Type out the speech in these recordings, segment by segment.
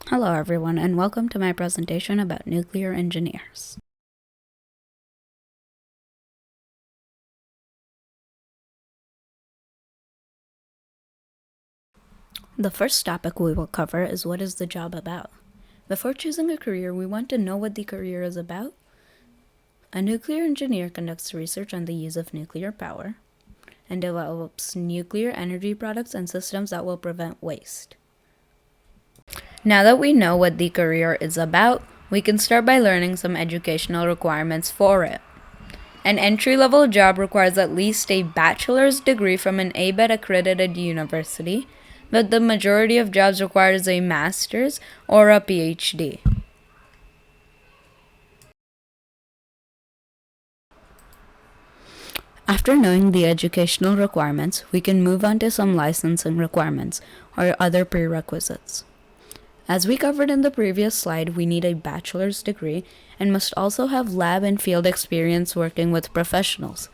Hello everyone and welcome to my presentation about nuclear engineers. The first topic we will cover is what is the job about. Before choosing a career, we want to know what the career is about. A nuclear engineer conducts research on the use of nuclear power and develops nuclear energy products and systems that will prevent waste. Now that we know what the career is about, we can start by learning some educational requirements for it. An entry-level job requires at least a bachelor's degree from an ABET-accredited university, but the majority of jobs requires a master's or a PhD. After knowing the educational requirements, we can move on to some licensing requirements or other prerequisites. As we covered in the previous slide, we need a bachelor's degree and must also have lab and field experience working with professionals.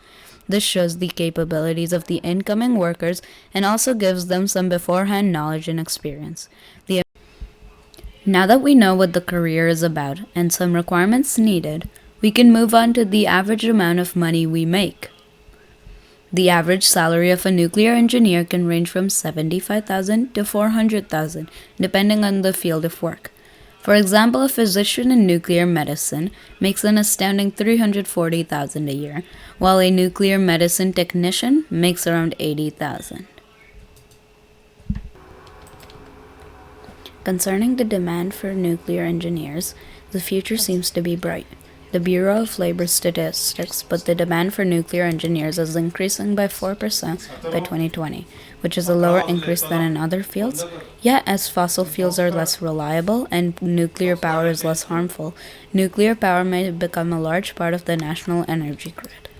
This shows the capabilities of the incoming workers and also gives them some beforehand knowledge and experience. Now that we know what the career is about and some requirements needed, we can move on to the average amount of money we make. The average salary of a nuclear engineer can range from $75,000 to $400,000, depending on the field of work. For example, a physician in nuclear medicine makes an astounding $340,000 a year, while a nuclear medicine technician makes around $80,000. Concerning the demand for nuclear engineers, the future seems to be bright. The Bureau of Labor Statistics put the demand for nuclear engineers as increasing by 4% by 2020, which is a lower increase than in other fields. Yet, as fossil fuels are less reliable and nuclear power is less harmful, nuclear power may become a large part of the national energy grid.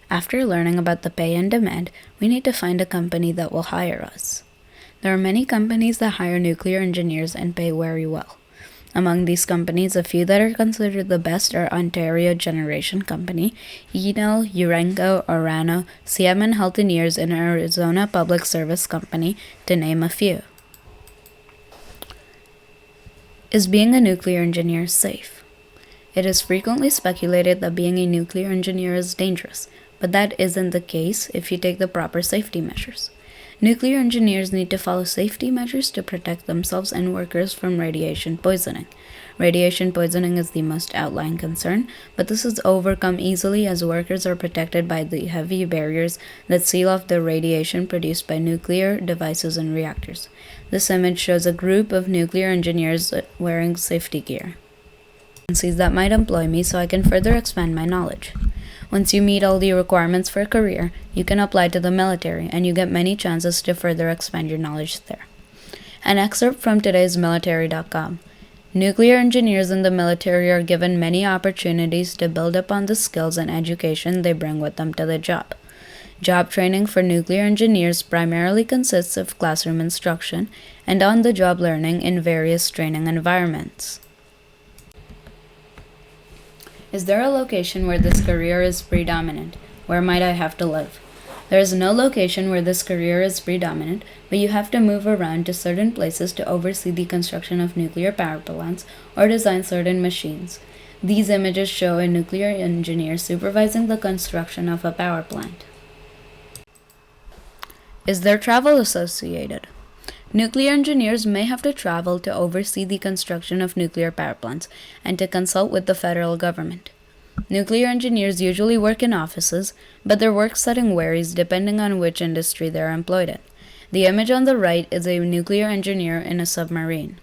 After learning about the pay and demand, we need to find a company that will hire us. There are many companies that hire nuclear engineers and pay very well. Among these companies, a few that are considered the best are Ontario Generation Company, Enel, Urenco, Orano, CMN Healthineers, and Arizona Public Service Company, to name a few. Is being a nuclear engineer safe? It is frequently speculated that being a nuclear engineer is dangerous, but that isn't the case if you take the proper safety measures. Nuclear engineers need to follow safety measures to protect themselves and workers from radiation poisoning. Radiation poisoning is the most outlying concern, but this is overcome easily as workers are protected by the heavy barriers that seal off the radiation produced by nuclear devices and reactors. This image shows a group of nuclear engineers wearing safety gear. Agencies that might employ me so I can further expand my knowledge. Once you meet all the requirements for a career, you can apply to the military and you get many chances to further expand your knowledge there. An excerpt from today's military.com. Nuclear engineers in the military are given many opportunities to build upon the skills and education they bring with them to the job. Job training for nuclear engineers primarily consists of classroom instruction and on-the-job learning in various training environments. Is there a location where this career is predominant? Where might I have to live? There is no location where this career is predominant, but you have to move around to certain places to oversee the construction of nuclear power plants or design certain machines. These images show a nuclear engineer supervising the construction of a power plant. Is there travel associated? Nuclear engineers may have to travel to oversee the construction of nuclear power plants and to consult with the federal government. Nuclear engineers usually work in offices, but their work setting varies depending on which industry they are employed in. The image on the right is a nuclear engineer in a submarine.